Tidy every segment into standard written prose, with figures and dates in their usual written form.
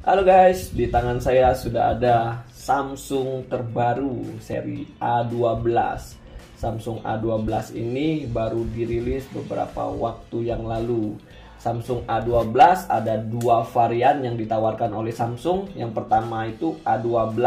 Halo guys, di tangan saya sudah ada Samsung terbaru seri A12. Samsung A12 ini baru dirilis beberapa waktu yang lalu. Samsung A12 ada dua varian yang ditawarkan oleh Samsung. Yang pertama itu A12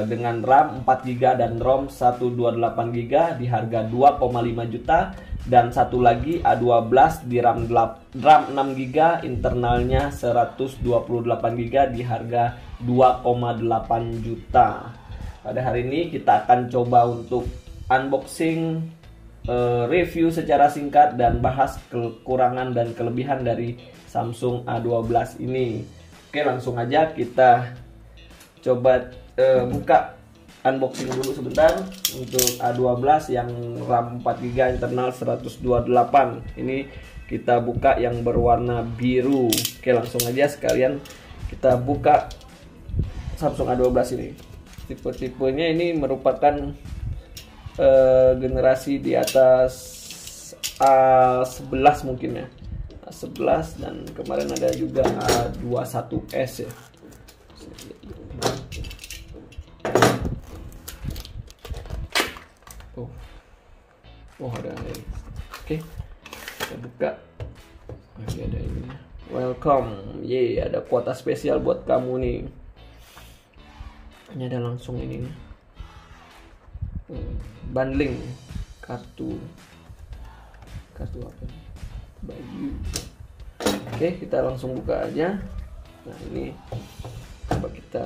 dengan RAM 4GB dan ROM 128GB di harga 2,5 juta. Dan satu lagi A12 di RAM 6GB, internalnya 128GB di harga 2,8 juta. Pada hari ini kita akan coba untuk unboxing, review secara singkat dan bahas kekurangan dan kelebihan dari Samsung A12 ini. Oke, langsung aja kita coba buka unboxing dulu sebentar untuk A12 yang RAM 4GB, internal 128. Ini kita buka yang berwarna biru. Oke, langsung aja sekalian kita buka Samsung A12 ini. Tipe-tipenya ini merupakan generasi di atas A11 mungkin ya. A11 dan kemarin ada juga A21s ya. Oh, ada ini. Oke, kita buka. Masih ada ini. Welcome, ada kuota spesial buat kamu nih. Ini ada langsung ini. Bundling kartu apa? Baju. Oke, kita langsung buka aja. Nah, ini coba kita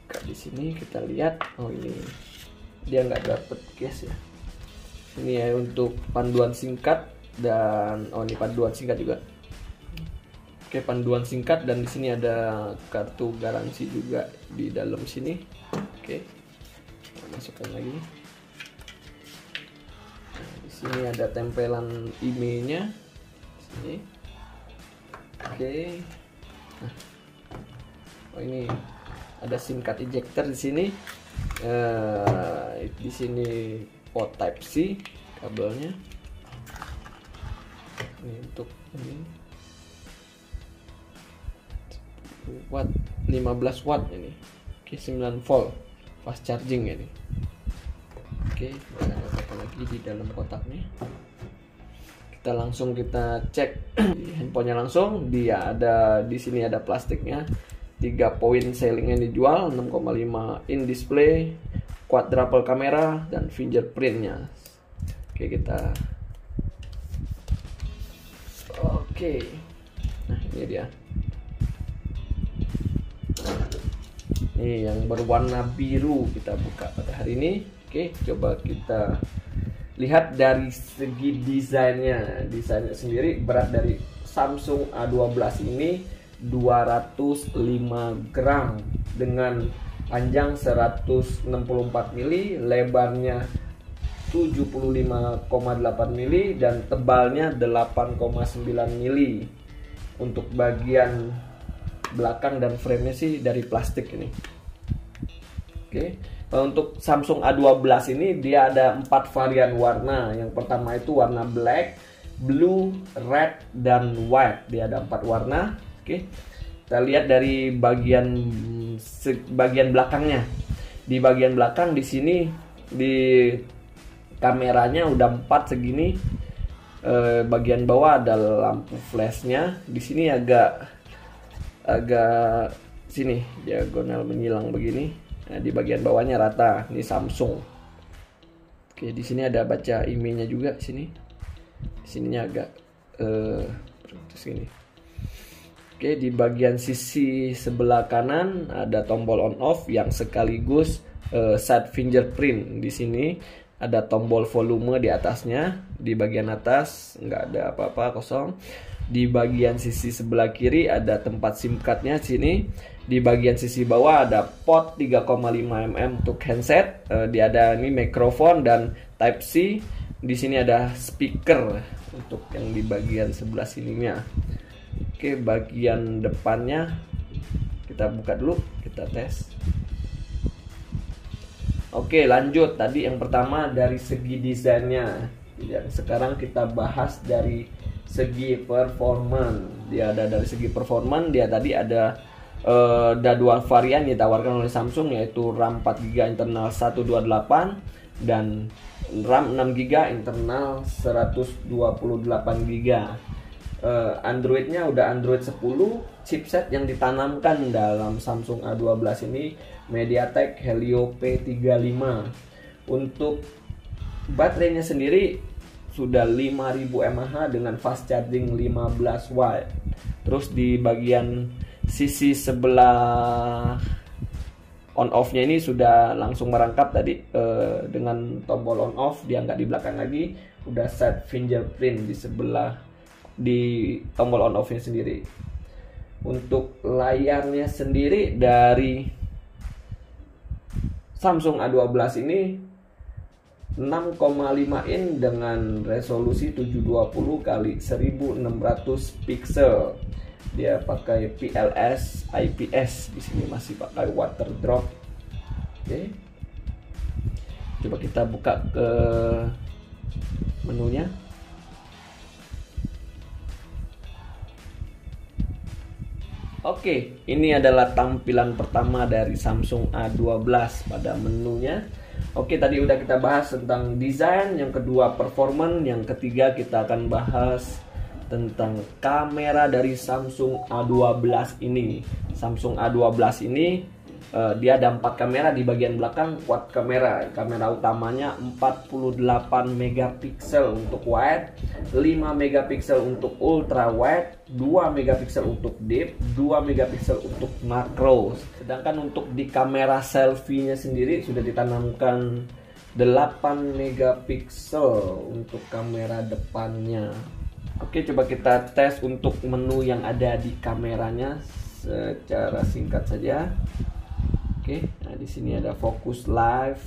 buka di sini, kita lihat. Oh, ini dia nggak dapet case ya. Ini ya untuk panduan singkat dan ini panduan singkat juga. Oke, panduan singkat dan di sini ada kartu garansi juga di dalam sini. Oke, masukkan lagi. Nah, di sini ada tempelan emailnya. Sini. Oke. Nah, ini ada SIM card ejector di sini. Di sini port Type C kabelnya. Ini untuk ini watt 15 watt ini. Oke, 9 volt fast charging ini. Oke, kita ada lagi di dalam kotak nih. Kita langsung cek di handphonenya langsung. Dia ada di sini, ada plastiknya. 3 poin sealing yang dijual, 6,5 in display, quadruple kamera dan fingerprintnya. Oke, nah ini dia. Ini yang berwarna biru kita buka pada hari ini. Oke, coba kita lihat dari segi desainnya. Desainnya sendiri berat dari Samsung A12 ini 205 gram dengan panjang 164 mili, lebarnya 75,8 mili dan tebalnya 8,9 mili. Untuk bagian belakang dan frame-nya sih dari plastik ini. Oke. Untuk Samsung A12 ini dia ada 4 varian warna. Yang pertama itu warna black, blue, red, dan white. Dia ada 4 warna. Oke, kita lihat dari bagian belakangnya. Di bagian belakang di sini di kameranya udah 4 segini. Bagian bawah ada lampu flashnya. Di sini agak sini diagonal menyilang begini. Nah, di bagian bawahnya rata. Ini Samsung. Oke, di sini ada baca emailnya juga sini. Di sininya agak sini. Oke, di bagian sisi sebelah kanan ada tombol on off yang sekaligus side fingerprint. Di sini ada tombol volume di atasnya. Di bagian atas nggak ada apa-apa, kosong. Di bagian sisi sebelah kiri ada tempat SIM cardnya sini. Di bagian sisi bawah ada port 3,5 mm untuk handset. Ada ini mikrofon dan Type C. Di sini ada speaker untuk yang di bagian sebelah sininya. Oke, bagian depannya kita buka dulu, kita tes. Oke, lanjut. Tadi yang pertama dari segi desainnya. Sekarang kita bahas dari segi performan. Dia ada dari segi performan, dia tadi ada dua varian ditawarkan oleh Samsung, yaitu RAM 4GB internal 128 dan RAM 6GB internal 128GB. Androidnya udah Android 10. Chipset yang ditanamkan dalam Samsung A12 ini MediaTek Helio P35. Untuk baterainya sendiri sudah 5000 mAh dengan fast charging 15 watt. Terus di bagian sisi sebelah on off-nya ini sudah langsung merangkap tadi dengan tombol on off, dia nggak di belakang lagi. Udah set fingerprint di sebelah di tombol on off-nya sendiri. Untuk layarnya sendiri dari Samsung A12 ini 6,5 in dengan resolusi 720 x 1600 pixel. Dia pakai PLS IPS, di sini masih pakai water drop. Oke. Coba kita buka ke menunya. Oke, ini adalah tampilan pertama dari Samsung A12 pada menunya. Oke, tadi udah kita bahas tentang desain, yang kedua performance, yang ketiga kita akan bahas tentang kamera dari Samsung A12 ini. Samsung A12 ini dia ada 4 kamera di bagian belakang, quad kamera. Kamera utamanya 48 megapiksel untuk wide, 5 megapiksel untuk ultra wide, 2 megapiksel untuk deep, 2 megapiksel untuk makro. Sedangkan untuk di kamera selfie-nya sendiri sudah ditanamkan 8 megapiksel untuk kamera depannya. Oke, coba kita tes untuk menu yang ada di kameranya secara singkat saja. Oke, nah di sini ada fokus live,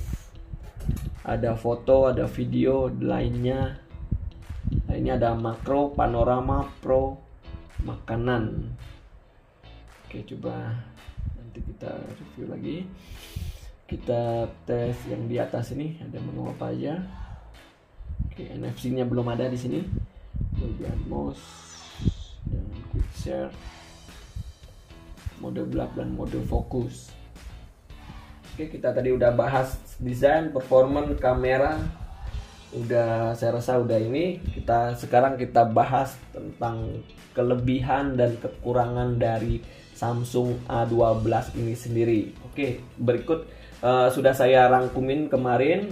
ada foto, ada video lainnya. Nah, ini ada makro, panorama, pro, makanan. Oke, coba nanti kita review lagi. Kita tes yang di atas ini, ada menu apa aja. Oke, NFC-nya belum ada di sini. Dolby Atmos dan quick share, mode gelap dan mode fokus. Oke, kita tadi udah bahas desain, performance, kamera. Saya rasa udah ini. Sekarang kita bahas tentang kelebihan dan kekurangan dari Samsung A12 ini sendiri. Oke, berikut sudah saya rangkumin kemarin.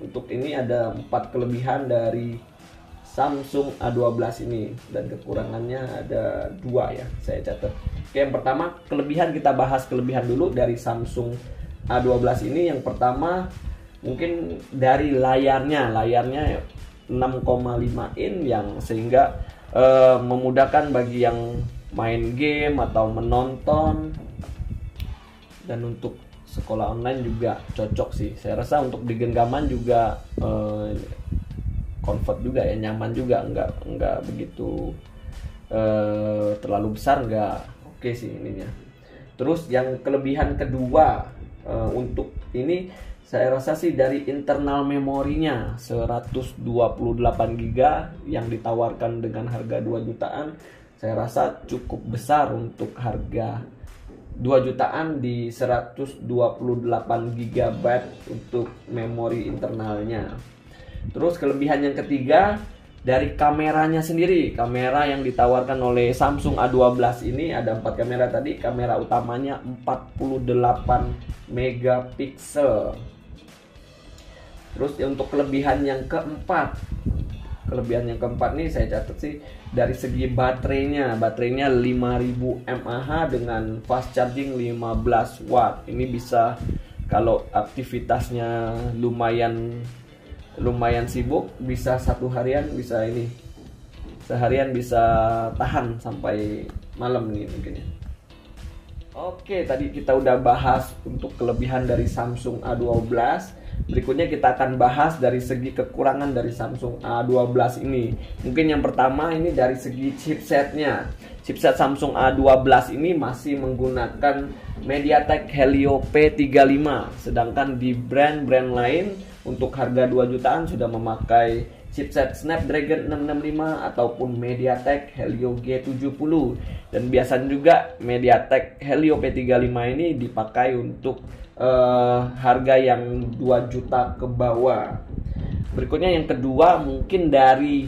Untuk ini ada 4 kelebihan dari Samsung A12 ini, dan kekurangannya ada 2 ya, saya catat. Oke, yang pertama kelebihan, kita bahas kelebihan dulu dari Samsung A12 ini. Yang pertama mungkin dari layarnya 6,5 in, yang sehingga memudahkan bagi yang main game atau menonton, dan untuk sekolah online juga cocok sih. Saya rasa untuk di genggaman juga comfort juga ya, nyaman juga, nggak begitu terlalu besar, nggak oke sih ininya. Terus yang kelebihan kedua, untuk ini saya rasa sih dari internal memorinya 128 GB yang ditawarkan dengan harga 2 jutaan. Saya rasa cukup besar untuk harga 2 jutaan di 128 GB untuk memori internalnya. Terus kelebihan yang ketiga dari kameranya sendiri. Kamera yang ditawarkan oleh Samsung A12 ini ada 4 kamera tadi. Kamera utamanya 48 megapiksel. Terus untuk kelebihan yang keempat nih saya catat sih dari segi baterainya 5000 mAh dengan fast charging 15 watt. Ini bisa kalau aktivitasnya lumayan sibuk, bisa seharian bisa tahan sampai malam nih mungkin ya. Oke, tadi kita udah bahas untuk kelebihan dari Samsung A12. Berikutnya kita akan bahas dari segi kekurangan dari Samsung A12 ini. Mungkin yang pertama ini dari segi chipsetnya. Chipset Samsung A12 ini masih menggunakan MediaTek Helio P35. Sedangkan di brand-brand lain untuk harga 2 jutaan sudah memakai chipset Snapdragon 665 ataupun MediaTek Helio G70. Dan biasanya juga MediaTek Helio P35 ini dipakai untuk harga yang 2 juta ke bawah. Berikutnya yang kedua, mungkin dari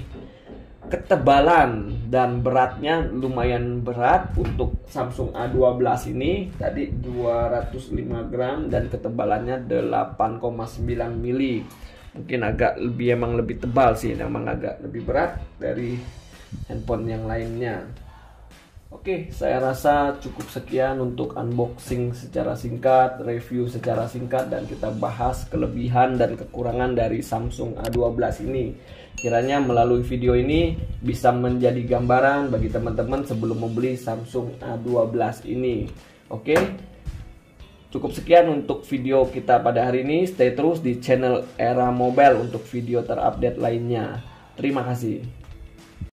ketebalan dan beratnya lumayan berat untuk Samsung A12 ini. Tadi 205 gram dan ketebalannya 8,9 mili. Mungkin agak emang lebih tebal sih, emang agak lebih berat dari handphone yang lainnya. Oke, saya rasa cukup sekian untuk unboxing secara singkat, review secara singkat, dan kita bahas kelebihan dan kekurangan dari Samsung A12 ini. Kiranya melalui video ini bisa menjadi gambaran bagi teman-teman sebelum membeli Samsung A12 ini. Oke, cukup sekian untuk video kita pada hari ini. Stay terus di channel Era Mobile untuk video terupdate lainnya. Terima kasih.